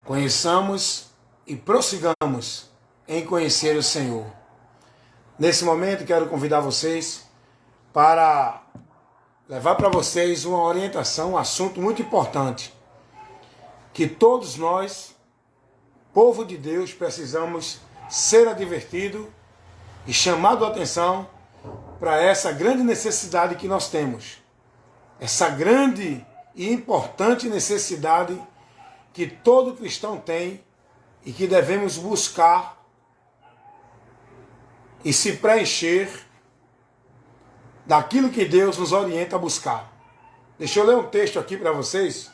Conheçamos e prossigamos em conhecer o Senhor. Nesse momento, quero convidar vocês para levar para vocês uma orientação, um assunto muito importante, que todos nós, povo de Deus, precisamos ser advertidos e chamado a atenção para essa grande necessidade que nós temos. Essa grande e importante necessidade que todo cristão tem e que devemos buscar e se preencher daquilo que Deus nos orienta a buscar. Deixa eu ler um texto aqui para vocês.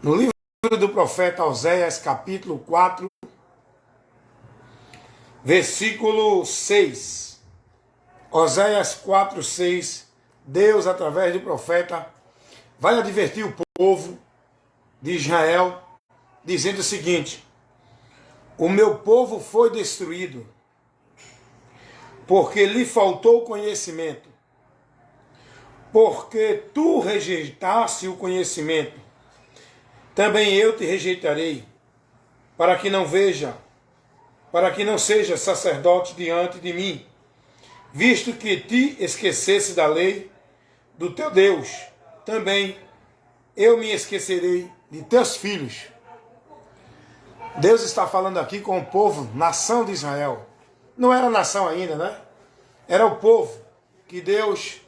No livro do profeta Oséias, capítulo 4, versículo 6. Oséias 4, 6. Deus, através do profeta, vai advertir o povo de Israel, dizendo o seguinte: o meu povo foi destruído, porque lhe faltou conhecimento, porque tu rejeitaste o conhecimento, também eu te rejeitarei, para que não seja sacerdote diante de mim, visto que te esquecesse da lei do teu Deus, também eu me esquecerei de teus filhos. Deus está falando aqui com o povo, nação de Israel. Não era nação ainda, né? Era o povo que Deus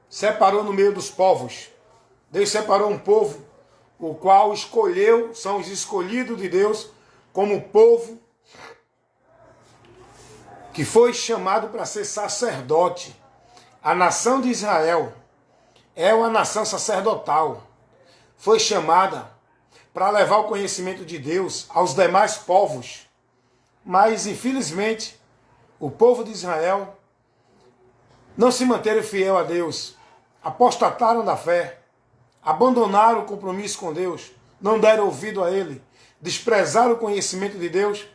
separou no meio dos povos. Deus separou um povo, o qual escolheu, são os escolhidos de Deus, como povo que foi chamado para ser sacerdote. A nação de Israel é uma nação sacerdotal. Foi chamada para levar o conhecimento de Deus aos demais povos. Mas, infelizmente, o povo de Israel não se manteram fiel a Deus, apostataram da fé, abandonaram o compromisso com Deus, não deram ouvido a Ele, desprezaram o conhecimento de Deus.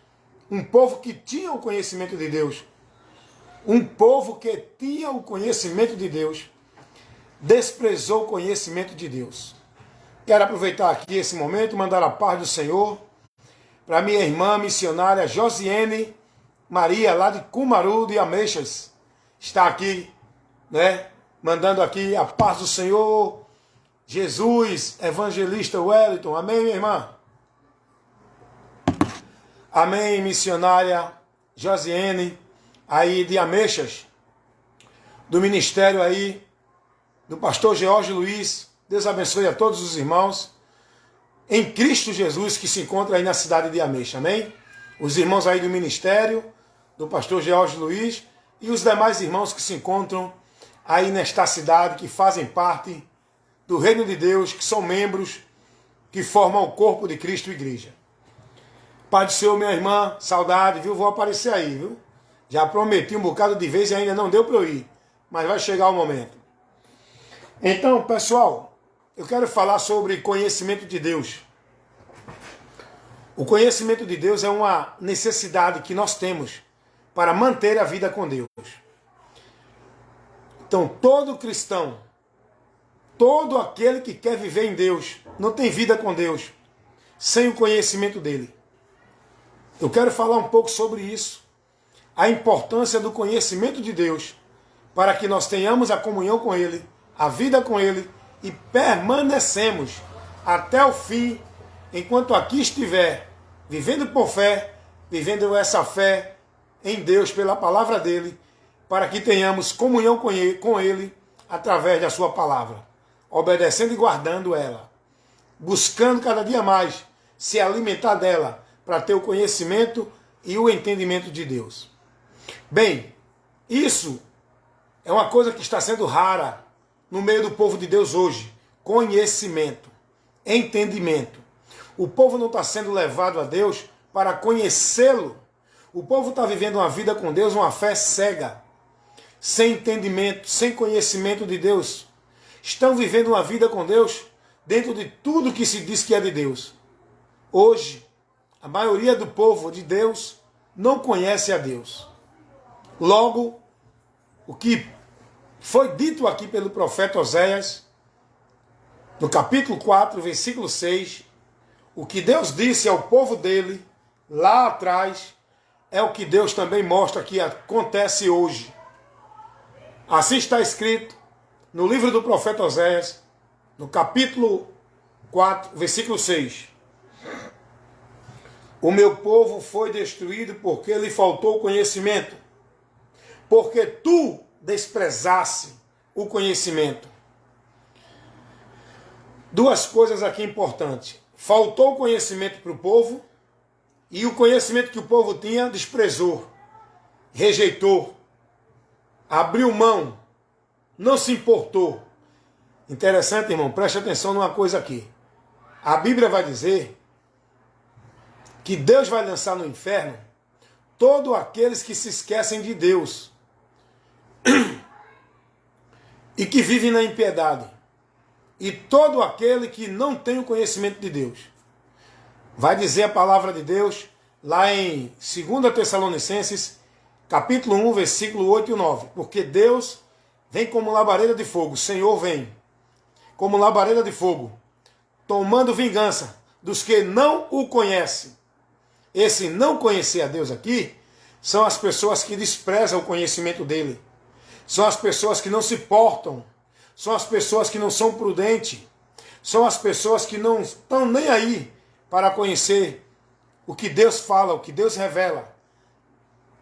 Um povo que tinha o conhecimento de Deus, desprezou o conhecimento de Deus. Quero aproveitar aqui esse momento e mandar a paz do Senhor para minha irmã missionária Josiene Maria, lá de Cumaru de Ameixas. Está aqui, né? Mandando aqui a paz do Senhor. Jesus, evangelista Wellington. Amém, minha irmã? Amém, missionária Josiene, aí de Ameixas, do ministério aí, do pastor George Luiz. Deus abençoe a todos os irmãos em Cristo Jesus que se encontram aí na cidade de Ameixa, amém? Os irmãos aí do ministério, do pastor George Luiz e os demais irmãos que se encontram aí nesta cidade, que fazem parte do reino de Deus, que são membros, que formam o corpo de Cristo Igreja. Pai do Senhor, minha irmã, saudade, viu? Vou aparecer aí, viu? Já prometi um bocado de vez e ainda não deu para eu ir, mas vai chegar o momento. Então, pessoal, eu quero falar sobre conhecimento de Deus. O conhecimento de Deus é uma necessidade que nós temos para manter a vida com Deus. Então, todo cristão, todo aquele que quer viver em Deus, não tem vida com Deus sem o conhecimento dele. Eu quero falar um pouco sobre isso, a importância do conhecimento de Deus, para que nós tenhamos a comunhão com Ele, a vida com Ele, e permanecemos até o fim, enquanto aqui estiver, vivendo por fé, vivendo essa fé em Deus, pela palavra dEle, para que tenhamos comunhão com Ele, através da sua palavra, obedecendo e guardando ela, buscando cada dia mais se alimentar dela, para ter o conhecimento e o entendimento de Deus. Bem, isso é uma coisa que está sendo rara no meio do povo de Deus hoje. Conhecimento, entendimento. O povo não está sendo levado a Deus para conhecê-lo. O povo está vivendo uma vida com Deus, uma fé cega, sem entendimento, sem conhecimento de Deus. Estão vivendo uma vida com Deus dentro de tudo que se diz que é de Deus. Hoje, a maioria do povo de Deus não conhece a Deus. Logo, o que foi dito aqui pelo profeta Oséias, no capítulo 4, versículo 6, O que Deus disse ao povo dele, lá atrás, é o que Deus também mostra que acontece hoje. Assim está escrito no livro do profeta Oséias, no capítulo 4, versículo 6. O meu povo foi destruído porque lhe faltou conhecimento, porque tu desprezaste o conhecimento. Duas coisas aqui importantes. Faltou conhecimento para o povo, e o conhecimento que o povo tinha desprezou, rejeitou, abriu mão, não se importou. Interessante, irmão, preste atenção numa coisa aqui. A Bíblia vai dizer que Deus vai lançar no inferno todos aqueles que se esquecem de Deus e que vivem na impiedade, e todo aquele que não tem o conhecimento de Deus. Vai dizer a palavra de Deus lá em 2 Tessalonicenses, capítulo 1, versículo 8 e 9. Porque Deus vem como labareda de fogo, o Senhor vem como labareda de fogo, tomando vingança dos que não o conhecem. Esse não conhecer a Deus aqui são as pessoas que desprezam o conhecimento dele. São as pessoas que não se portam. São as pessoas que não são prudentes. São as pessoas que não estão nem aí para conhecer o que Deus fala, o que Deus revela,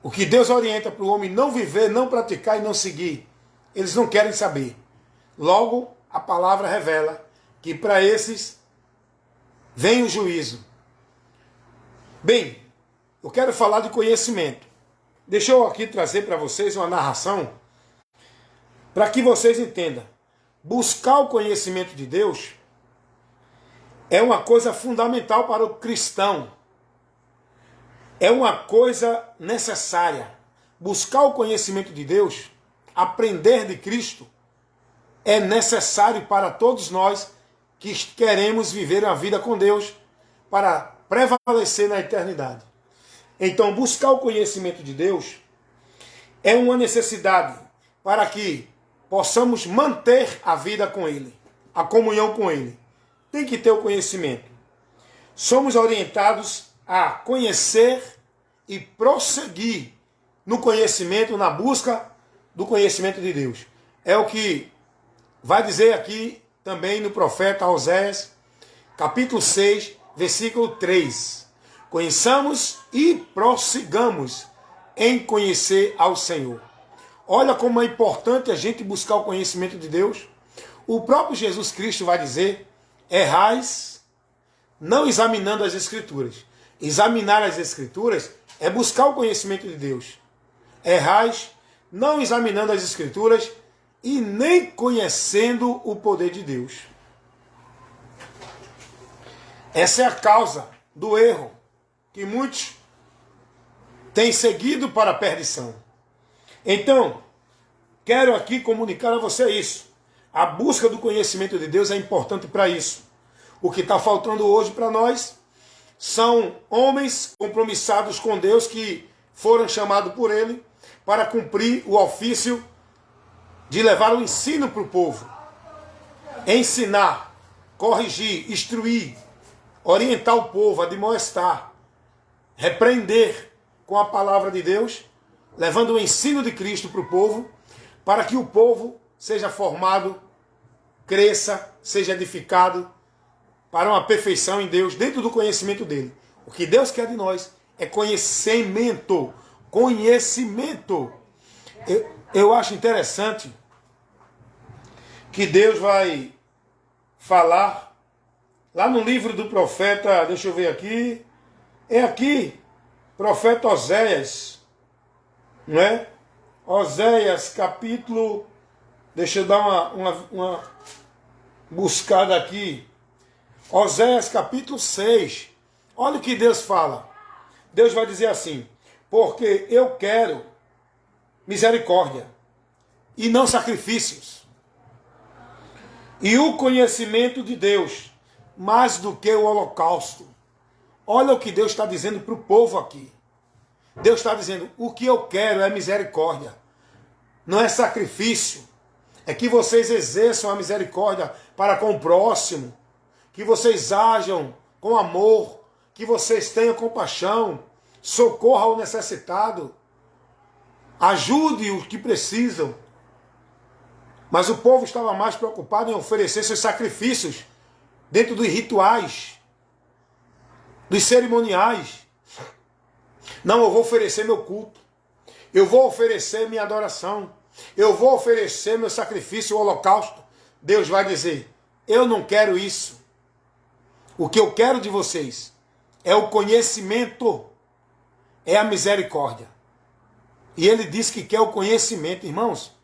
o que Deus orienta para o homem não viver, não praticar e não seguir. Eles não querem saber. Logo, a palavra revela que para esses vem o juízo. Bem, eu quero falar de conhecimento. Deixa eu aqui trazer para vocês uma narração para que vocês entendam. Buscar o conhecimento de Deus é uma coisa fundamental para o cristão. É uma coisa necessária. Buscar o conhecimento de Deus, aprender de Cristo, é necessário para todos nós que queremos viver a vida com Deus para prevalecer na eternidade. Então, buscar o conhecimento de Deus é uma necessidade para que possamos manter a vida com Ele, a comunhão com Ele. Tem que ter o conhecimento. Somos orientados a conhecer e prosseguir no conhecimento, na busca do conhecimento de Deus. É o que vai dizer aqui também no profeta Oséias, capítulo 6, versículo 3. Conheçamos e prossigamos em conhecer ao Senhor. Olha como é importante a gente buscar o conhecimento de Deus. O próprio Jesus Cristo vai dizer: errais não examinando as Escrituras. Examinar as Escrituras é buscar o conhecimento de Deus. Errais não examinando as Escrituras e nem conhecendo o poder de Deus. Essa é a causa do erro que muitos têm seguido para a perdição. Então, quero aqui comunicar a você isso. A busca do conhecimento de Deus é importante para isso. O que está faltando hoje para nós são homens compromissados com Deus que foram chamados por Ele para cumprir o ofício de levar o ensino para o povo. Ensinar, corrigir, instruir, orientar o povo, admoestar, repreender com a palavra de Deus, levando o ensino de Cristo para o povo, para que o povo seja formado, cresça, seja edificado para uma perfeição em Deus, dentro do conhecimento dele. O que Deus quer de nós é conhecimento. Conhecimento. Eu acho interessante que Deus vai falar lá no livro do profeta, deixa eu ver aqui, é aqui, profeta Oséias, não é? Oséias, capítulo, deixa eu dar uma buscada aqui, Oséias, capítulo 6, olha o que Deus fala. Deus vai dizer assim: porque eu quero misericórdia e não sacrifícios, e o conhecimento de Deus mais do que o holocausto. Olha o que Deus está dizendo para o povo aqui. Deus está dizendo: o que eu quero é misericórdia, não é sacrifício. É que vocês exerçam a misericórdia para com o próximo, que vocês ajam com amor, que vocês tenham compaixão, socorra ao necessitado, ajude os que precisam. Mas o povo estava mais preocupado em oferecer seus sacrifícios dentro dos rituais, dos cerimoniais. Não, eu vou oferecer meu culto, eu vou oferecer minha adoração, eu vou oferecer meu sacrifício, o holocausto. Deus vai dizer, eu não quero isso. O que eu quero de vocês é o conhecimento, é a misericórdia. E ele diz que quer o conhecimento, irmãos.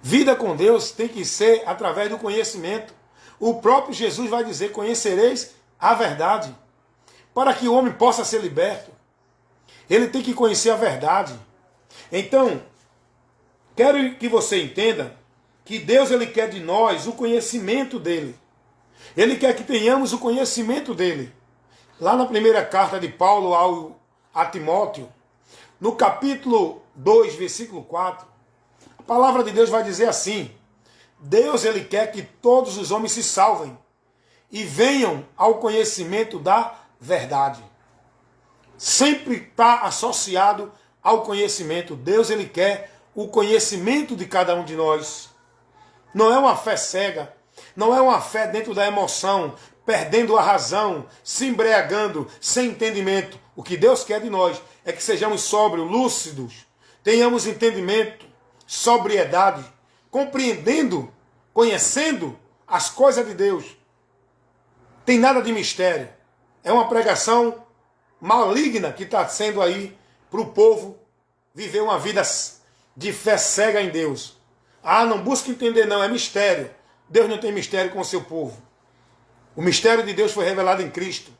Vida com Deus tem que ser através do conhecimento. O próprio Jesus vai dizer, conhecereis a verdade. Para que o homem possa ser liberto, ele tem que conhecer a verdade. Então, quero que você entenda que Deus ele quer de nós o conhecimento dele. Ele quer que tenhamos o conhecimento dele. Lá na primeira carta de Paulo a Timóteo, no capítulo 2, versículo 4, a palavra de Deus vai dizer assim, Deus ele quer que todos os homens se salvem e venham ao conhecimento da verdade. Sempre está associado ao conhecimento. Deus ele quer o conhecimento de cada um de nós. Não é uma fé cega, não é uma fé dentro da emoção, perdendo a razão, se embriagando, sem entendimento. O que Deus quer de nós é que sejamos sóbrios, lúcidos, tenhamos entendimento, sobriedade, compreendendo, conhecendo as coisas de Deus. Tem nada de mistério. É uma pregação maligna que está sendo aí para o povo viver uma vida de fé cega em Deus. Ah, não busca entender não, é mistério. Deus não tem mistério com o seu povo. O mistério de Deus foi revelado em Cristo.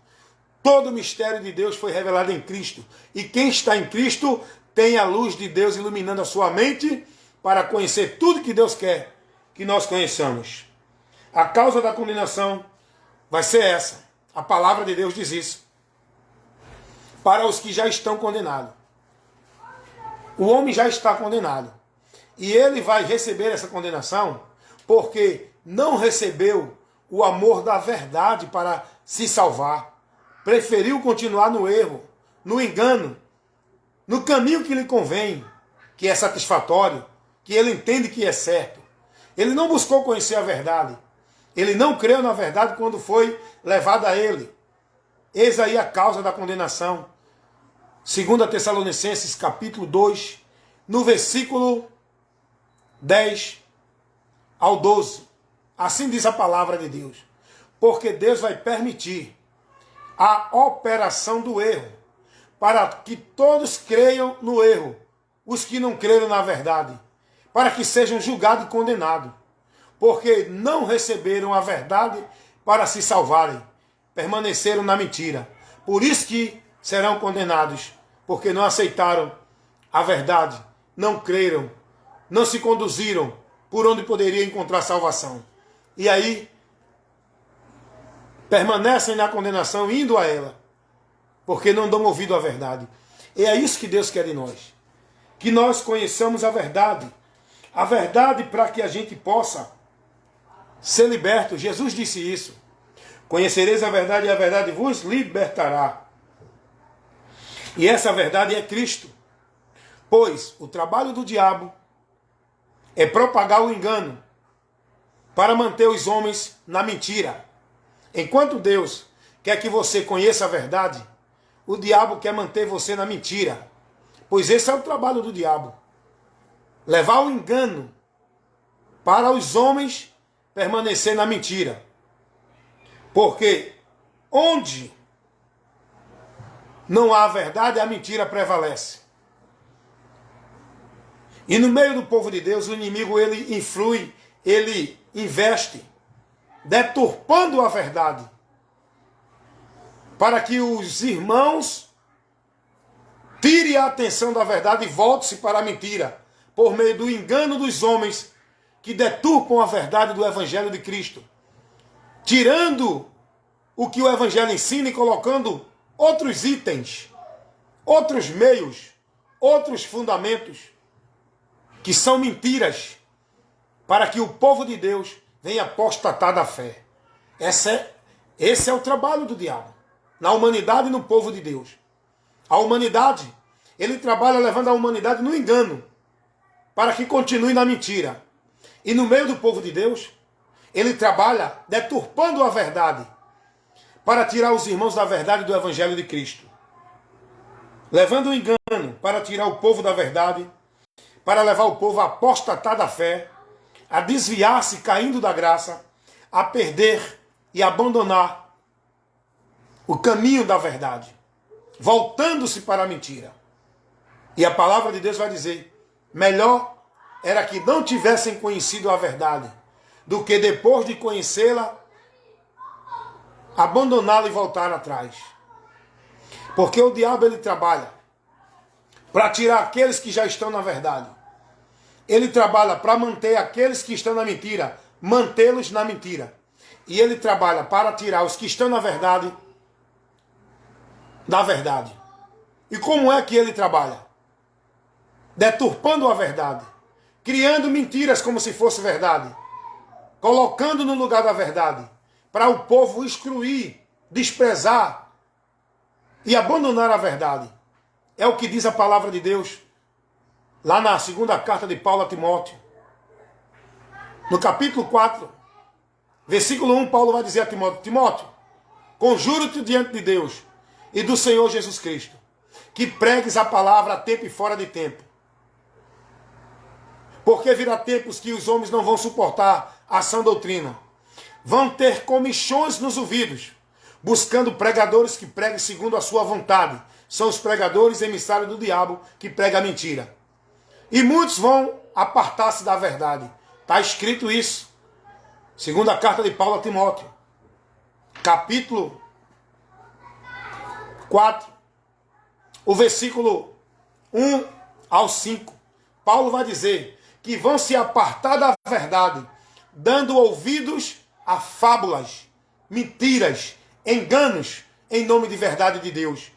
Todo o mistério de Deus foi revelado em Cristo. E quem está em Cristo tem a luz de Deus iluminando a sua mente para conhecer tudo que Deus quer que nós conheçamos. A causa da condenação vai ser essa. A palavra de Deus diz isso. Para os que já estão condenados. O homem já está condenado. E ele vai receber essa condenação porque não recebeu o amor da verdade para se salvar. Preferiu continuar no erro, no engano, no caminho que lhe convém, que é satisfatório, que ele entende que é certo. Ele não buscou conhecer a verdade. Ele não creu na verdade quando foi levado a ele. Eis aí a causa da condenação. 2 Tessalonicenses capítulo 2, no versículo 10 ao 12. Assim diz a palavra de Deus. Porque Deus vai permitir a operação do erro, para que todos creiam no erro, os que não creram na verdade, para que sejam julgados e condenados, porque não receberam a verdade para se salvarem, permaneceram na mentira. Por isso que serão condenados, porque não aceitaram a verdade, não creram, não se conduziram por onde poderia encontrar salvação. E aí, permanecem na condenação, indo a ela, porque não dão ouvido à verdade. E é isso que Deus quer de nós. Que nós conheçamos a verdade para que a gente possa ser liberto. Jesus disse isso. Conhecereis a verdade e a verdade vos libertará. E essa verdade é Cristo. Pois o trabalho do diabo é propagar o engano para manter os homens na mentira. Enquanto Deus quer que você conheça a verdade, o diabo quer manter você na mentira. Pois esse é o trabalho do diabo. Levar o engano para os homens permanecer na mentira. Porque onde não há verdade, a mentira prevalece. E no meio do povo de Deus, o inimigo ele influi, ele investe, deturpando a verdade, para que os irmãos tirem a atenção da verdade e voltem-se para a mentira, por meio do engano dos homens que deturpam a verdade do Evangelho de Cristo, tirando o que o Evangelho ensina e colocando outros itens, outros meios, outros fundamentos, que são mentiras, para que o povo de Deus venha apostatar da fé. Essa Esse é o trabalho do diabo, na humanidade e no povo de Deus. A humanidade, ele trabalha levando a humanidade no engano, para que continue na mentira. E no meio do povo de Deus, ele trabalha deturpando a verdade, para tirar os irmãos da verdade do Evangelho de Cristo. Levando o engano para tirar o povo da verdade, para levar o povo a apostatar da fé, a desviar-se caindo da graça, a perder e abandonar o caminho da verdade, voltando-se para a mentira. E a palavra de Deus vai dizer, melhor era que não tivessem conhecido a verdade, do que depois de conhecê-la, abandoná-la e voltar atrás. Porque o diabo ele trabalha para tirar aqueles que já estão na verdade. Ele trabalha para manter aqueles que estão na mentira, mantê-los na mentira. E ele trabalha para tirar os que estão na verdade da verdade. E como é que ele trabalha? Deturpando a verdade, criando mentiras como se fosse verdade, colocando no lugar da verdade, para o povo excluir, desprezar e abandonar a verdade. É o que diz a palavra de Deus, lá na segunda carta de Paulo a Timóteo. No capítulo 4, versículo 1, Paulo vai dizer a Timóteo, Timóteo, conjuro-te diante de Deus e do Senhor Jesus Cristo, que pregues a palavra a tempo e fora de tempo. Porque virá tempos que os homens não vão suportar a sã doutrina. Vão ter comichões nos ouvidos, buscando pregadores que preguem segundo a sua vontade. São os pregadores emissários do diabo que pregam a mentira. E muitos vão apartar-se da verdade. Está escrito isso. Segunda carta de Paulo a Timóteo. Capítulo 4. O versículo 1 ao 5. Paulo vai dizer que vão se apartar da verdade, dando ouvidos a fábulas, mentiras, enganos, em nome de verdade de Deus.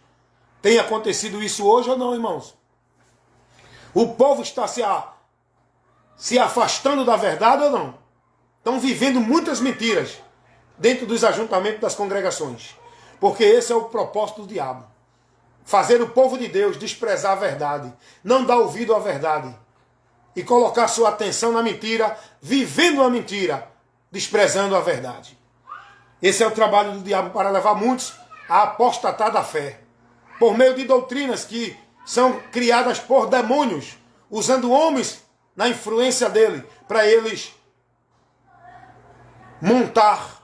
Tem acontecido isso hoje ou não, irmãos? O povo está se afastando da verdade ou não? Estão vivendo muitas mentiras dentro dos ajuntamentos das congregações. Porque esse é o propósito do diabo. Fazer o povo de Deus desprezar a verdade, não dar ouvido à verdade e colocar sua atenção na mentira, vivendo a mentira, desprezando a verdade. Esse é o trabalho do diabo para levar muitos a apostatar da fé, por meio de doutrinas que são criadas por demônios, usando homens na influência dele, para eles montar,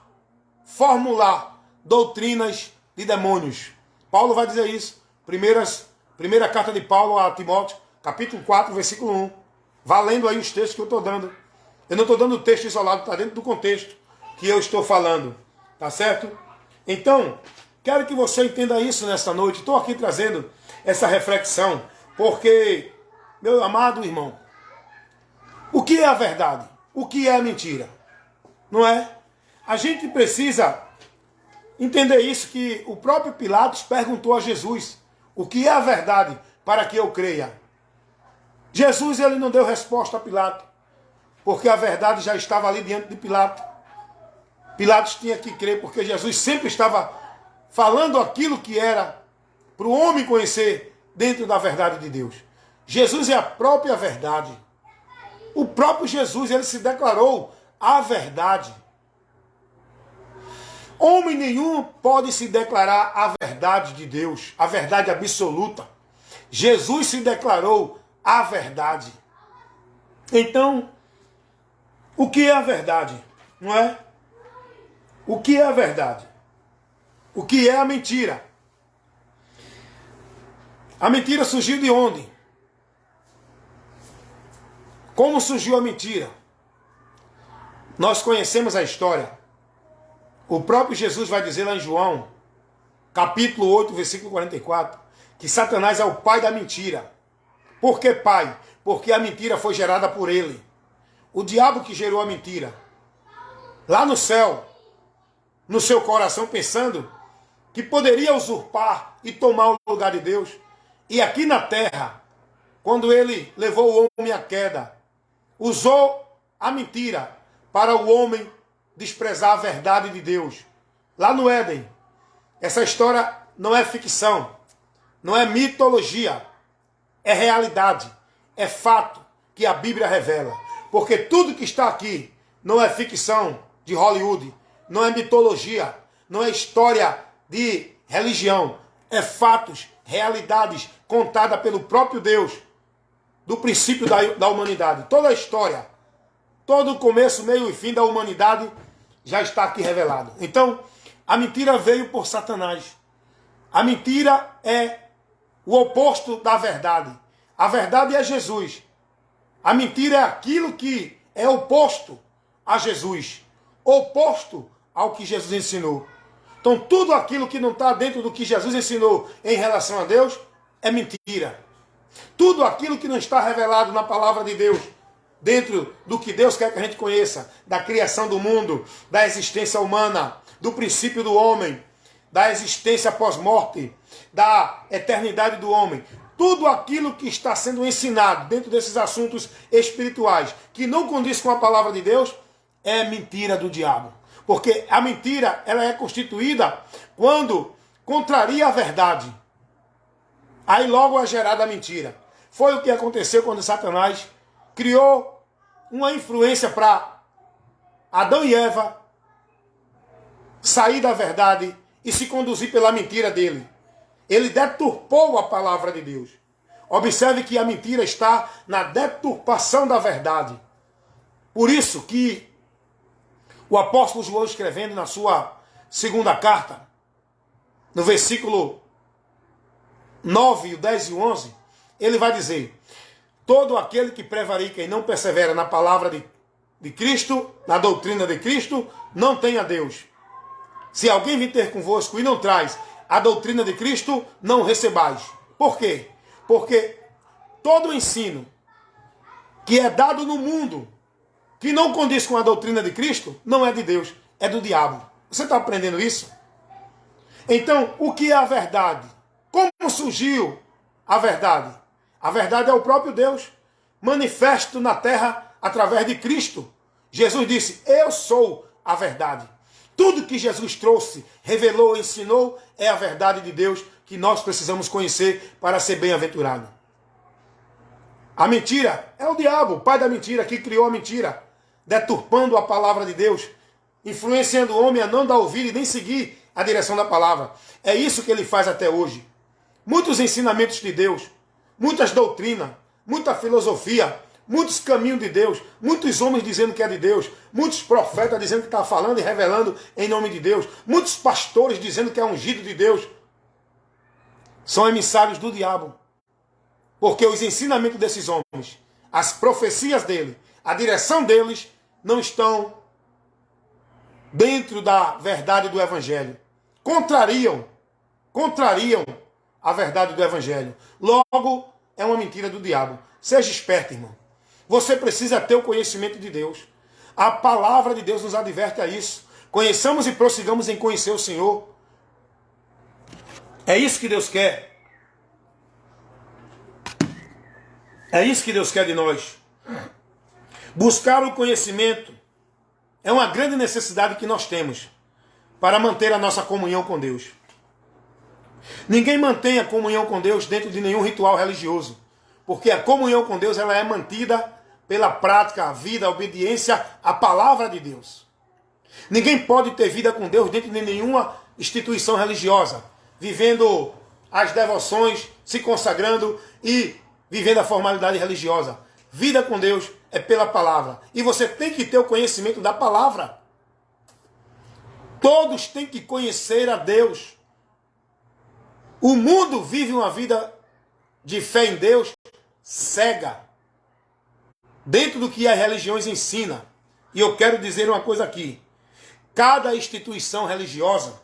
formular doutrinas de demônios. Paulo vai dizer isso. Primeira carta de Paulo a Timóteo, capítulo 4, versículo 1. Valendo aí os textos que eu estou dando. Eu não estou dando o texto isolado, está dentro do contexto que eu estou falando. Tá certo? Então, quero que você entenda isso nesta noite. Estou aqui trazendo essa reflexão, porque, meu amado irmão, o que é a verdade? O que é a mentira? Não é? A gente precisa entender isso, que o próprio Pilatos perguntou a Jesus, o que é a verdade para que eu creia? Jesus ele não deu resposta a Pilatos, porque a verdade já estava ali diante de Pilatos. Pilatos tinha que crer, porque Jesus sempre estava falando aquilo que era para o homem conhecer dentro da verdade de Deus. Jesus é a própria verdade. O próprio Jesus, ele se declarou a verdade. Homem nenhum pode se declarar a verdade de Deus, a verdade absoluta. Jesus se declarou a verdade. Então, o que é a verdade? Não é? O que é a verdade? O que é a mentira? A mentira surgiu de onde? Como surgiu a mentira? Nós conhecemos a história. O próprio Jesus vai dizer lá em João, capítulo 8, versículo 44, que Satanás é o pai da mentira. Por que pai? Porque a mentira foi gerada por ele. O diabo que gerou a mentira. Lá no céu, no seu coração, pensando que poderia usurpar e tomar o lugar de Deus. E aqui na terra, quando ele levou o homem à queda, usou a mentira para o homem desprezar a verdade de Deus lá no Éden. Essa história não é ficção, não é mitologia, é realidade, é fato que a Bíblia revela. Porque tudo que está aqui não é ficção de Hollywood, não é mitologia, não é história de religião, é fatos, realidades contadas pelo próprio Deus, do princípio da humanidade. Toda a história, todo o começo, meio e fim da humanidade já está aqui revelado. Então, a mentira veio por Satanás. A mentira é o oposto da verdade. A verdade é Jesus. A mentira é aquilo que é oposto a Jesus, oposto ao que Jesus ensinou. Então, tudo aquilo que não está dentro do que Jesus ensinou em relação a Deus é mentira. Tudo aquilo que não está revelado na palavra de Deus, dentro do que Deus quer que a gente conheça, da criação do mundo, da existência humana, do princípio do homem, da existência pós-morte, da eternidade do homem, tudo aquilo que está sendo ensinado dentro desses assuntos espirituais, que não condiz com a palavra de Deus, é mentira do diabo. Porque a mentira, ela é constituída quando contraria a verdade. Aí logo é gerada a mentira. Foi o que aconteceu quando Satanás criou uma influência para Adão e Eva sair da verdade e se conduzir pela mentira dele. Ele deturpou a palavra de Deus. Observe que a mentira está na deturpação da verdade. Por isso que o apóstolo João, escrevendo na sua segunda carta, no versículo 9, 10 e 11, ele vai dizer: todo aquele que prevarica e não persevera na palavra de Cristo, na doutrina de Cristo, não tem a Deus. Se alguém vir ter convosco e não traz a doutrina de Cristo, não recebais. Por quê? Porque todo o ensino que é dado no mundo, que não condiz com a doutrina de Cristo, não é de Deus, é do diabo. Você está aprendendo isso? Então, o que é a verdade? Como surgiu a verdade? A verdade é o próprio Deus, manifesto na terra através de Cristo. Jesus disse: eu sou a verdade. Tudo que Jesus trouxe, revelou, ensinou, é a verdade de Deus que nós precisamos conhecer para ser bem-aventurado. A mentira é o diabo, o pai da mentira, que criou a mentira, deturpando a palavra de Deus, influenciando o homem a não dar ouvido e nem seguir a direção da palavra. É isso que ele faz até hoje. Muitos ensinamentos de Deus, muitas doutrinas, muita filosofia, muitos caminhos de Deus, muitos homens dizendo que é de Deus, muitos profetas dizendo que está falando e revelando em nome de Deus, muitos pastores dizendo que é ungido de Deus, são emissários do diabo. Porque os ensinamentos desses homens, as profecias dele, a direção deles, não estão dentro da verdade do Evangelho. Contrariam a verdade do Evangelho. Logo, é uma mentira do diabo. Seja esperto, irmão. Você precisa ter o conhecimento de Deus. A palavra de Deus nos adverte a isso. Conheçamos e prossigamos em conhecer o Senhor. É isso que Deus quer. É isso que Deus quer de nós. Buscar o conhecimento é uma grande necessidade que nós temos para manter a nossa comunhão com Deus. Ninguém mantém a comunhão com Deus dentro de nenhum ritual religioso, porque a comunhão com Deus ela é mantida pela prática, a vida, a obediência à palavra de Deus. Ninguém pode ter vida com Deus dentro de nenhuma instituição religiosa, vivendo as devoções, se consagrando e vivendo a formalidade religiosa. Vida com Deus é pela palavra. E você tem que ter o conhecimento da palavra. Todos têm que conhecer a Deus. O mundo vive uma vida de fé em Deus cega, dentro do que as religiões ensinam. E eu quero dizer uma coisa aqui. Cada instituição religiosa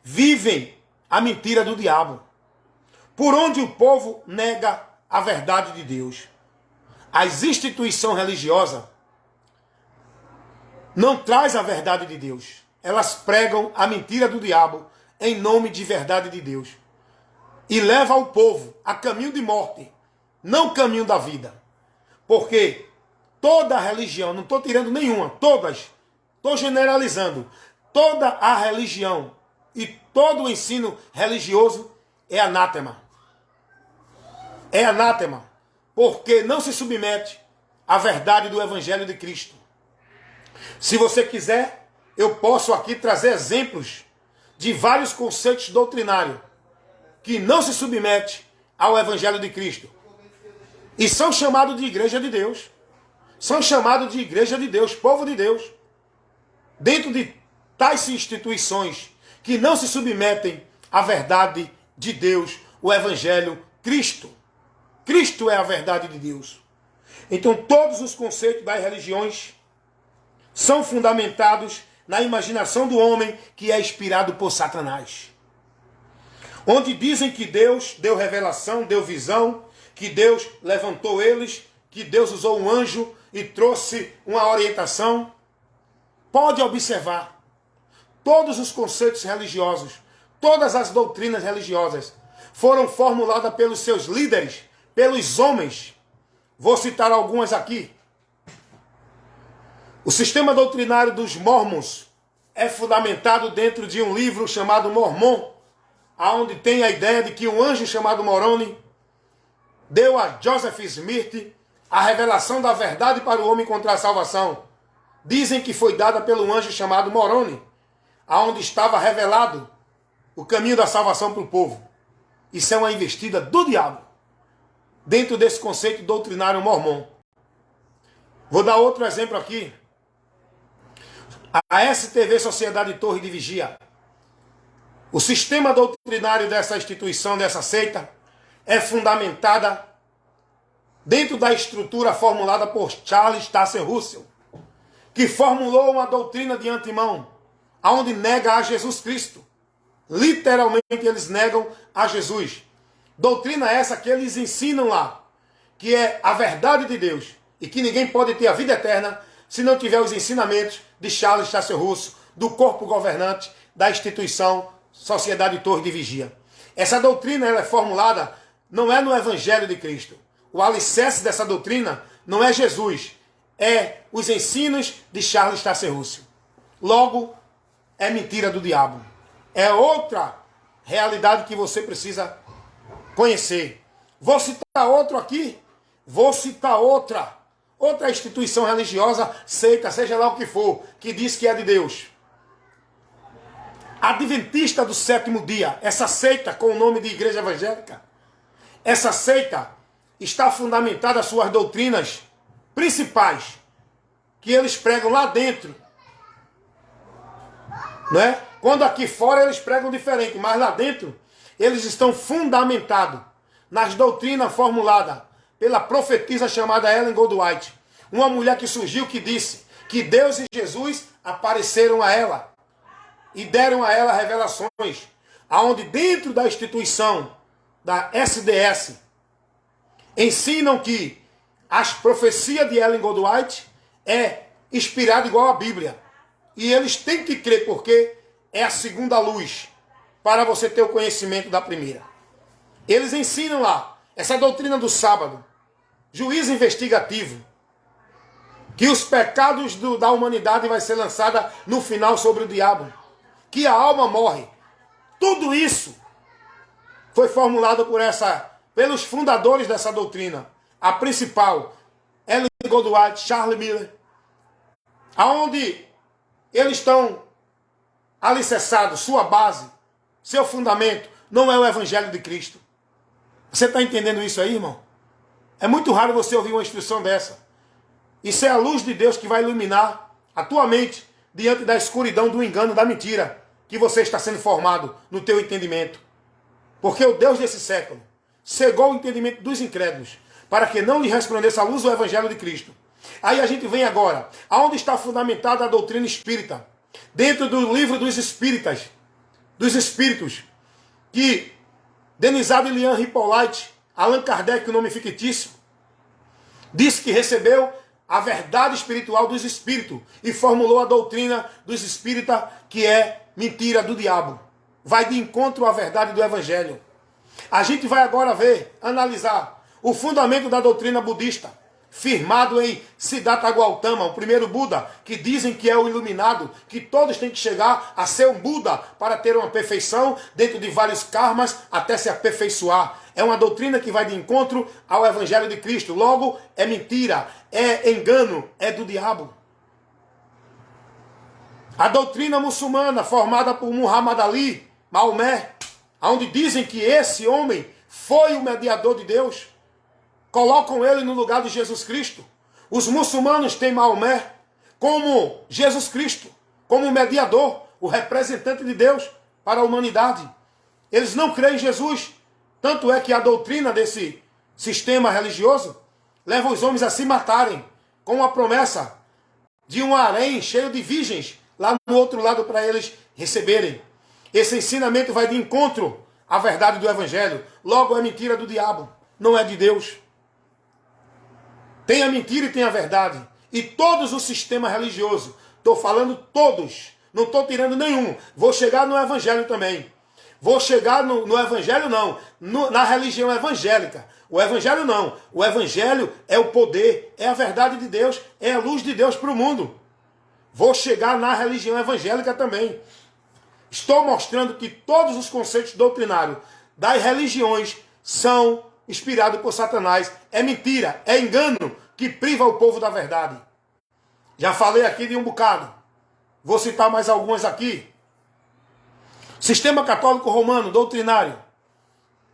vive a mentira do diabo, por onde o povo nega a verdade de Deus. As instituições religiosas não trazem a verdade de Deus. Elas pregam a mentira do diabo em nome de verdade de Deus. E leva o povo a caminho de morte, não caminho da vida. Porque toda religião, não estou tirando nenhuma, todas, estou generalizando, toda a religião e todo o ensino religioso é anátema. É anátema, porque não se submete à verdade do Evangelho de Cristo. Se você quiser, eu posso aqui trazer exemplos de vários conceitos doutrinários que não se submetem ao Evangelho de Cristo. E são chamados de igreja de Deus. São chamados de igreja de Deus, povo de Deus. Dentro de tais instituições que não se submetem à verdade de Deus, o Evangelho Cristo. Cristo é a verdade de Deus. Então todos os conceitos das religiões são fundamentados na imaginação do homem que é inspirado por Satanás. Onde dizem que Deus deu revelação, deu visão, que Deus levantou eles, que Deus usou um anjo e trouxe uma orientação. Pode observar, todos os conceitos religiosos, todas as doutrinas religiosas foram formuladas pelos seus líderes, pelos homens. Vou citar algumas aqui. O sistema doutrinário dos Mormons é fundamentado dentro de um livro chamado Mormon, onde tem a ideia de que um anjo chamado Moroni deu a Joseph Smith a revelação da verdade para o homem contra a salvação. Dizem que foi dada pelo anjo chamado Moroni, aonde estava revelado o caminho da salvação para o povo. Isso é uma investida do diabo, dentro desse conceito doutrinário mormon. Vou dar outro exemplo aqui. A STV, Sociedade Torre de Vigia. O sistema doutrinário dessa instituição, dessa seita, é fundamentada dentro da estrutura formulada por Charles Taze Russell, que formulou uma doutrina de antemão, onde nega a Jesus Cristo. Literalmente eles negam a Jesus. Doutrina essa que eles ensinam lá, que é a verdade de Deus, e que ninguém pode ter a vida eterna se não tiver os ensinamentos de Charles Taze Russell, do corpo governante da instituição Sociedade Torre de Vigia. Essa doutrina ela é formulada, não é no Evangelho de Cristo. O alicerce dessa doutrina não é Jesus, é os ensinos de Charles Taze Russell. Logo, é mentira do diabo. É outra realidade que você precisa conhecer. Vou citar outro aqui. Vou citar outra instituição religiosa, seita, seja lá o que for, que diz que é de Deus. Adventista do sétimo dia, essa seita com o nome de Igreja Evangélica, essa seita está fundamentada as suas doutrinas principais, que eles pregam lá dentro. Não é? Quando aqui fora eles pregam diferente, mas lá dentro eles estão fundamentados nas doutrinas formuladas pela profetisa chamada Ellen Goldwhite, uma mulher que surgiu que disse que Deus e Jesus apareceram a ela e deram a ela revelações, aonde dentro da instituição da SDS ensinam que as profecias de Ellen Goldwhite é inspirada igual à Bíblia. E eles têm que crer porque é a segunda luz para você ter o conhecimento da primeira. Eles ensinam lá essa doutrina do sábado, juízo investigativo, que os pecados da humanidade vai ser lançada no final sobre o diabo, que a alma morre. Tudo isso foi formulado pelos fundadores dessa doutrina. A principal, Ellen Goldwhite, Charles Miller, aonde eles estão alicerçados, sua base, seu fundamento, não é o Evangelho de Cristo. Você está entendendo isso aí, irmão? É muito raro você ouvir uma instrução dessa. Isso é a luz de Deus que vai iluminar a tua mente diante da escuridão, do engano, da mentira que você está sendo formado no teu entendimento. Porque o Deus desse século cegou o entendimento dos incrédulos para que não lhe resplandeça a luz do Evangelho de Cristo. Aí a gente vem agora, aonde está fundamentada a doutrina espírita? Dentro do livro dos espíritas, dos espíritos, que Denisade Lian Hippolyte, Allan Kardec, o nome fictício, disse que recebeu a verdade espiritual dos espíritos e formulou a doutrina dos espíritas, que é mentira do diabo. Vai de encontro à verdade do Evangelho. A gente vai agora ver, analisar o fundamento da doutrina budista, firmado em Siddhartha Gautama, o primeiro Buda, que dizem que é o iluminado, que todos têm que chegar a ser um Buda para ter uma perfeição dentro de vários karmas até se aperfeiçoar. É uma doutrina que vai de encontro ao Evangelho de Cristo. Logo, é mentira, é engano, é do diabo. A doutrina muçulmana, formada por Muhammad Ali, Maomé, onde dizem que esse homem foi o mediador de Deus, colocam ele no lugar de Jesus Cristo. Os muçulmanos têm Maomé como Jesus Cristo, como mediador, o representante de Deus para a humanidade. Eles não creem em Jesus. Tanto é que a doutrina desse sistema religioso leva os homens a se matarem com a promessa de um harém cheio de virgens lá no outro lado para eles receberem. Esse ensinamento vai de encontro à verdade do Evangelho. Logo é mentira do diabo, não é de Deus. Tem a mentira e tem a verdade. E todos os sistemas religiosos, estou falando todos, não estou tirando nenhum. Vou chegar no Evangelho também. Vou chegar no Evangelho não, na religião evangélica. O Evangelho não. O Evangelho é o poder, é a verdade de Deus, é a luz de Deus para o mundo. Vou chegar na religião evangélica também. Estou mostrando que todos os conceitos doutrinários das religiões são inspirados por Satanás. É mentira, é engano que priva o povo da verdade. Já falei aqui de um bocado. Vou citar mais algumas aqui. Sistema católico romano, doutrinário,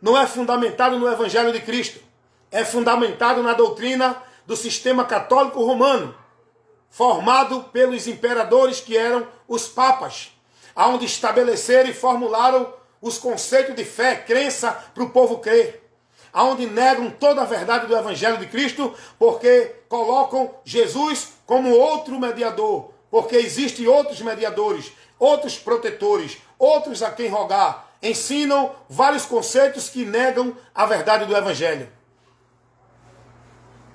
não é fundamentado no Evangelho de Cristo. É fundamentado na doutrina do sistema católico romano, formado pelos imperadores que eram os papas, onde estabeleceram e formularam os conceitos de fé, crença para o povo crer, onde negam toda a verdade do Evangelho de Cristo, porque colocam Jesus como outro mediador, porque existem outros mediadores, outros protetores, outros a quem rogar. Ensinam vários conceitos que negam a verdade do Evangelho.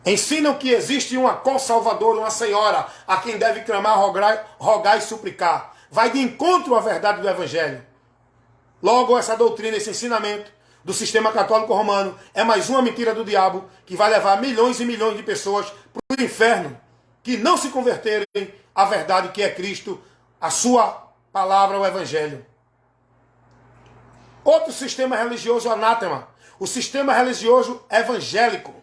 Ensinam que existe uma consalvadora, uma senhora, a quem deve clamar, rogar e suplicar. Vai de encontro à verdade do Evangelho. Logo, essa doutrina, esse ensinamento do sistema católico romano é mais uma mentira do diabo que vai levar milhões e milhões de pessoas para o inferno, que não se converterem à verdade que é Cristo, a sua palavra, o Evangelho. Outro sistema religioso anátema, o sistema religioso evangélico,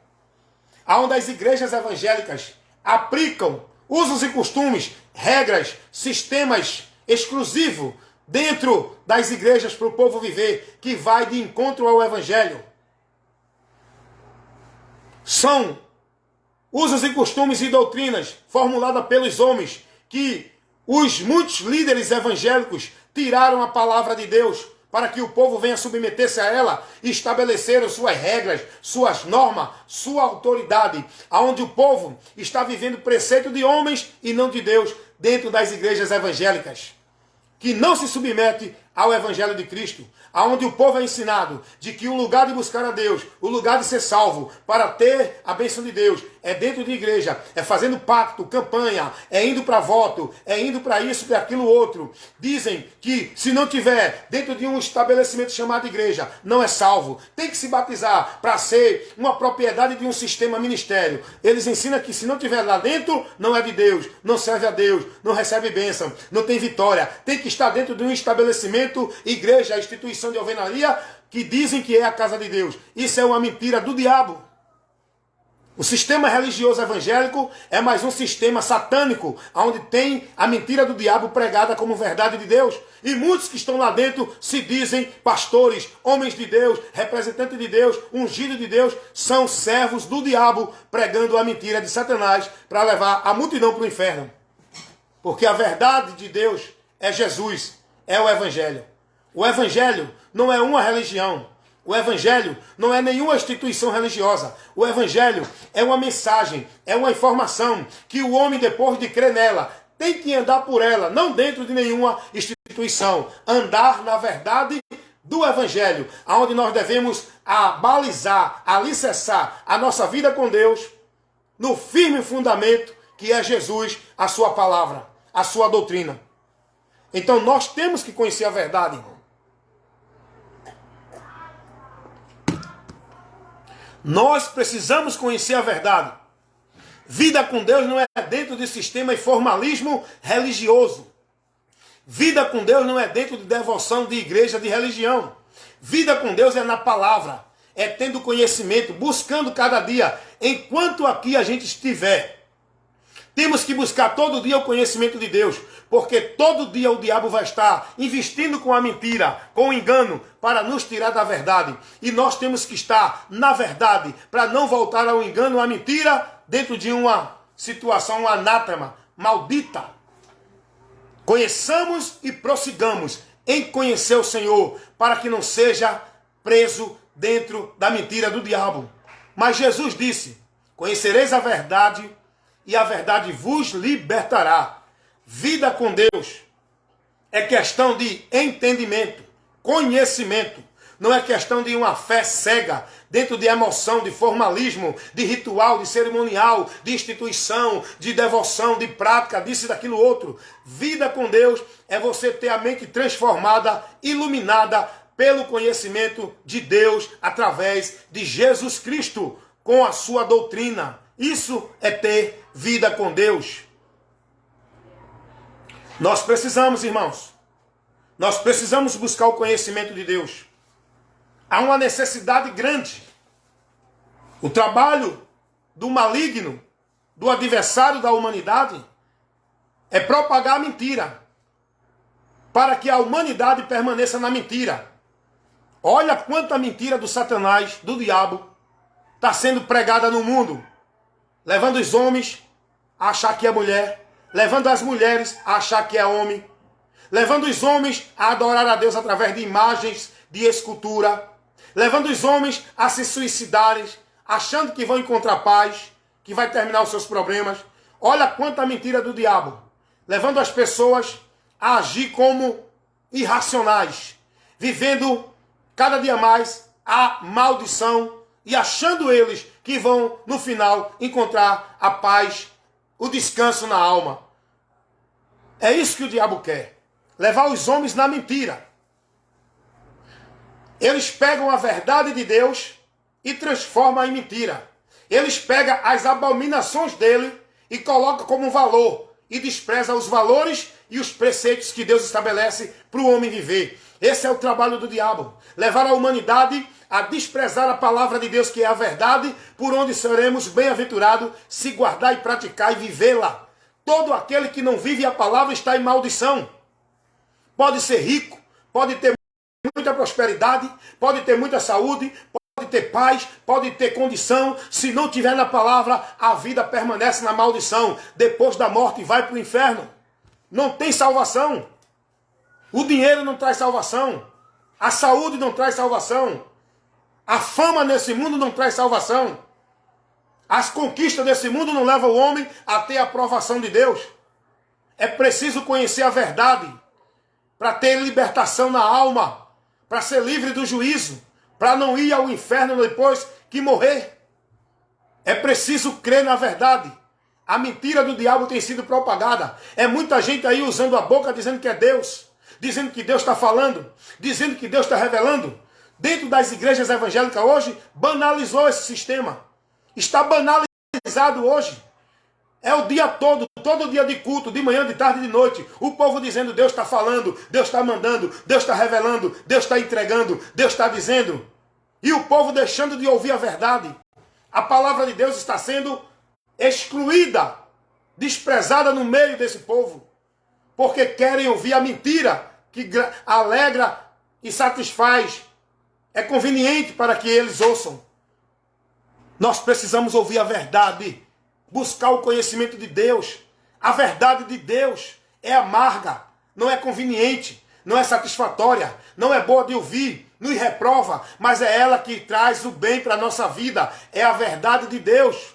onde as igrejas evangélicas aplicam usos e costumes, regras, sistemas exclusivos dentro das igrejas para o povo viver, que vai de encontro ao Evangelho. São usos e costumes e doutrinas formuladas pelos homens que os muitos líderes evangélicos tiraram a palavra de Deus para que o povo venha submeter-se a ela e estabeleceram suas regras, suas normas, sua autoridade, aonde o povo está vivendo preceito de homens e não de Deus dentro das igrejas evangélicas, que não se submete ao Evangelho de Cristo, aonde o povo é ensinado de que o lugar de buscar a Deus, o lugar de ser salvo, para ter a bênção de Deus, é dentro de igreja, é fazendo pacto, campanha, é indo para voto, é indo para isso, para aquilo outro. Dizem que se não tiver dentro de um estabelecimento chamado igreja, não é salvo. Tem que se batizar para ser uma propriedade de um sistema ministério. Eles ensinam que se não tiver lá dentro, não é de Deus, não serve a Deus, não recebe bênção, não tem vitória. Tem que estar dentro de um estabelecimento, igreja, instituição de alvenaria, que dizem que é a casa de Deus. Isso é uma mentira do diabo. O sistema religioso evangélico é mais um sistema satânico, onde tem a mentira do diabo pregada como verdade de Deus. E muitos que estão lá dentro se dizem pastores, homens de Deus, representantes de Deus, ungidos de Deus, são servos do diabo pregando a mentira de Satanás para levar a multidão para o inferno. Porque a verdade de Deus é Jesus, é o Evangelho. O Evangelho não é uma religião. O Evangelho não é nenhuma instituição religiosa. O Evangelho é uma mensagem, é uma informação que o homem, depois de crer nela, tem que andar por ela, não dentro de nenhuma instituição. Andar na verdade do Evangelho, onde nós devemos balizar, alicerçar a nossa vida com Deus no firme fundamento que é Jesus, a sua palavra, a sua doutrina. Então nós temos que conhecer a verdade, irmão. Nós precisamos conhecer a verdade. Vida com Deus não é dentro de sistema e formalismo religioso. Vida com Deus não é dentro de devoção de igreja, de religião. Vida com Deus é na palavra, é tendo conhecimento, buscando cada dia, enquanto aqui a gente estiver. Temos que buscar todo dia o conhecimento de Deus, porque todo dia o diabo vai estar investindo com a mentira, com o engano, para nos tirar da verdade. E nós temos que estar na verdade, para não voltar ao engano, à mentira, dentro de uma situação anátema, maldita. Conheçamos e prossigamos em conhecer o Senhor, para que não seja preso dentro da mentira do diabo. Mas Jesus disse: conhecereis a verdade, e a verdade vos libertará. Vida com Deus é questão de entendimento, conhecimento. Não é questão de uma fé cega, dentro de emoção, de formalismo, de ritual, de cerimonial, de instituição, de devoção, de prática, disso e daquilo outro. Vida com Deus é você ter a mente transformada, iluminada pelo conhecimento de Deus através de Jesus Cristo, com a sua doutrina. Isso é ter vida com Deus. Nós precisamos, irmãos, nós precisamos buscar o conhecimento de Deus. Há uma necessidade grande. O trabalho do maligno, do adversário da humanidade, é propagar a mentira, para que a humanidade permaneça na mentira. Olha quanta mentira do Satanás, do diabo, está sendo pregada no mundo, levando os homens a achar que é mulher, levando as mulheres a achar que é homem, levando os homens a adorar a Deus através de imagens de escultura, levando os homens a se suicidarem, achando que vão encontrar paz, que vai terminar os seus problemas. Olha quanta mentira do diabo, levando as pessoas a agir como irracionais, vivendo cada dia mais a maldição e achando eles que vão, no final, encontrar a paz, o descanso na alma. É isso que o diabo quer, levar os homens na mentira. Eles pegam a verdade de Deus e transformam em mentira. Eles pegam as abominações dele e colocam como valor e desprezam os valores e os preceitos que Deus estabelece para o homem viver. Esse é o trabalho do diabo, levar a humanidade a desprezar a palavra de Deus, que é a verdade, por onde seremos bem-aventurados se guardar e praticar e vivê-la. Todo aquele que não vive a palavra está em maldição. Pode ser rico, pode ter muita prosperidade, pode ter muita saúde, pode ter paz, pode ter condição. Se não tiver na palavra, a vida permanece na maldição. Depois da morte vai para o inferno. Não tem salvação. O dinheiro não traz salvação. A saúde não traz salvação. A fama nesse mundo não traz salvação. As conquistas desse mundo não levam o homem a ter a aprovação de Deus. É preciso conhecer a verdade para ter libertação na alma, para ser livre do juízo, para não ir ao inferno depois que morrer. É preciso crer na verdade. A mentira do diabo tem sido propagada. É muita gente aí usando a boca dizendo que é Deus, dizendo que Deus está falando, dizendo que Deus está revelando. Dentro das igrejas evangélicas hoje, banalizou esse sistema. Está banalizado hoje. É o dia todo dia de culto, de manhã, de tarde, de noite. O povo dizendo: Deus está falando, Deus está mandando, Deus está revelando, Deus está entregando, Deus está dizendo. E o povo deixando de ouvir a verdade. A palavra de Deus está sendo excluída, desprezada no meio desse povo. Porque querem ouvir a mentira que alegra e satisfaz. É conveniente para que eles ouçam. Nós precisamos ouvir a verdade, buscar o conhecimento de Deus. A verdade de Deus é amarga, não é conveniente, não é satisfatória, não é boa de ouvir, nos reprova, mas é ela que traz o bem para a nossa vida. É a verdade de Deus.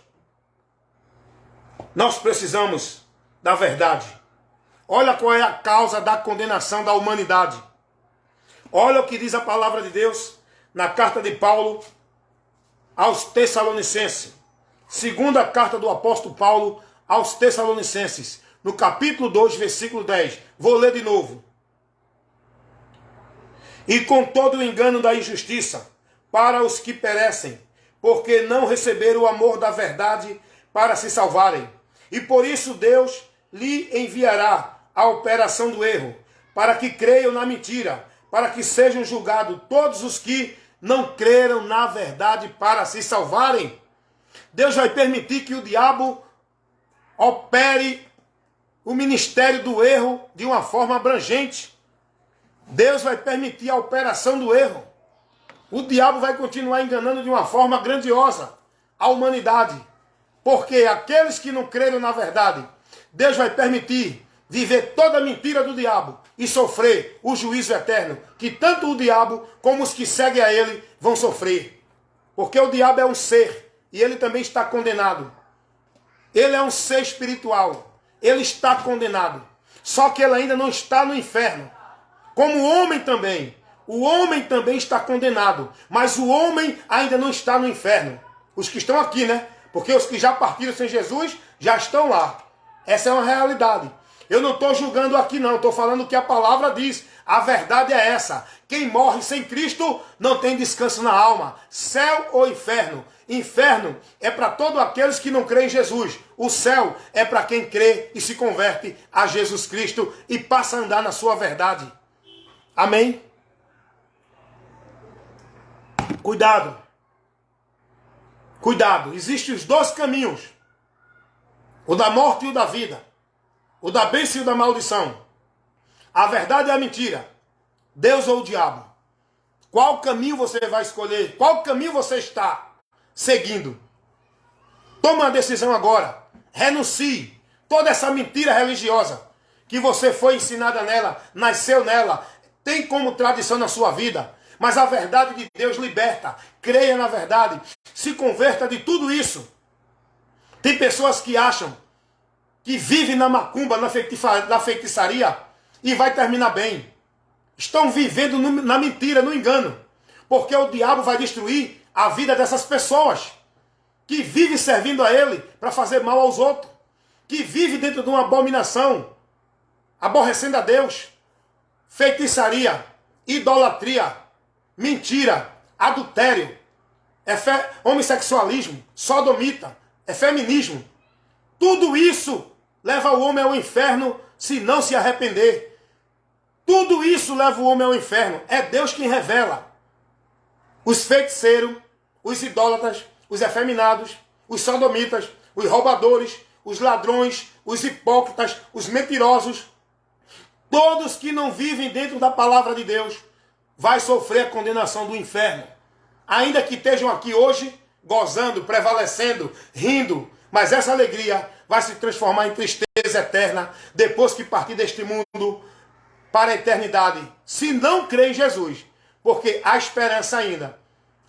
Nós precisamos da verdade. Olha qual é a causa da condenação da humanidade. Olha o que diz a palavra de Deus na carta de Paulo aos Tessalonicenses. Segunda carta do apóstolo Paulo aos Tessalonicenses, no capítulo 2, versículo 10. Vou ler de novo. E com todo o engano da injustiça, para os que perecem, porque não receberam o amor da verdade para se salvarem. E por isso Deus lhe enviará a operação do erro, para que creiam na mentira, para que sejam julgados todos os que não creram na verdade para se salvarem. Deus vai permitir que o diabo opere o ministério do erro de uma forma abrangente. Deus vai permitir a operação do erro. O diabo vai continuar enganando de uma forma grandiosa a humanidade. Porque aqueles que não creram na verdade, Deus vai permitir viver toda a mentira do diabo e sofrer o juízo eterno, que tanto o diabo como os que seguem a ele vão sofrer. Porque o diabo é um ser e ele também está condenado. Ele é um ser espiritual. Ele está condenado. Só que ele ainda não está no inferno. Como o homem também. O homem também está condenado. Mas o homem ainda não está no inferno. Os que estão aqui, né? Porque os que já partiram sem Jesus já estão lá. Essa é uma realidade. Eu não estou julgando aqui não. Estou falando o que a palavra diz. A verdade é essa. Quem morre sem Cristo não tem descanso na alma. Céu ou inferno. Inferno é para todos aqueles que não creem em Jesus. O céu é para quem crê e se converte a Jesus Cristo e passa a andar na sua verdade. Amém? Cuidado. Cuidado. Existem os dois caminhos. O da morte e o da vida. O da bênção e o da maldição. A verdade é a mentira. Deus ou o diabo. Qual caminho você vai escolher? Qual caminho você está seguindo? Toma uma decisão agora. Renuncie toda essa mentira religiosa que você foi ensinada nela, nasceu nela, tem como tradição na sua vida. Mas a verdade de Deus liberta. Creia na verdade. Se converta de tudo isso. Tem pessoas que acham que vivem na macumba, na feitiçaria e vai terminar bem. Estão vivendo na mentira, no engano. Porque o diabo vai destruir a vida dessas pessoas que vivem servindo a ele para fazer mal aos outros. Que vivem dentro de uma abominação, aborrecendo a Deus. Feitiçaria, idolatria, mentira, adultério, homossexualismo, sodomita, feminismo. Tudo isso leva o homem ao inferno se não se arrepender. Tudo isso leva o homem ao inferno. É Deus quem revela. Os feiticeiros, os idólatras, os efeminados, os sodomitas, os roubadores, os ladrões, os hipócritas, os mentirosos, todos que não vivem dentro da palavra de Deus, vai sofrer a condenação do inferno. Ainda que estejam aqui hoje, gozando, prevalecendo, rindo, mas essa alegria vai se transformar em tristeza eterna depois que partir deste mundo para a eternidade, se não crê em Jesus, porque há esperança ainda.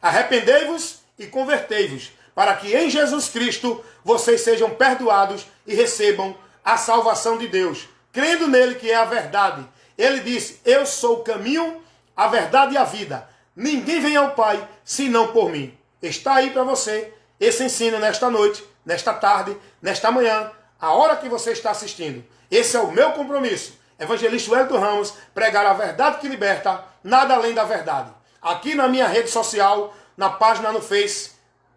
Arrependei-vos e convertei-vos, para que em Jesus Cristo vocês sejam perdoados e recebam a salvação de Deus, crendo nele que é a verdade. Ele disse: eu sou o caminho, a verdade e a vida. Ninguém vem ao Pai senão por mim. Está aí para você esse ensino nesta noite, nesta tarde, nesta manhã, a hora que você está assistindo. Esse é o meu compromisso. Evangelista Wellington Ramos, pregar a verdade que liberta, nada além da verdade. Aqui na minha rede social, na página no Face,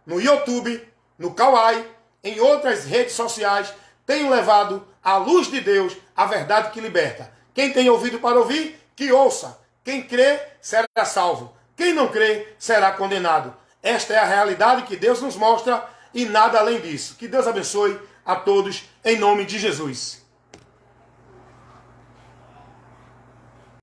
no YouTube, no Kawaii, em outras redes sociais, tenho levado a luz de Deus, a verdade que liberta. Quem tem ouvido para ouvir, que ouça. Quem crê, será salvo. Quem não crê, será condenado. Esta é a realidade que Deus nos mostra e nada além disso. Que Deus abençoe a todos, em nome de Jesus.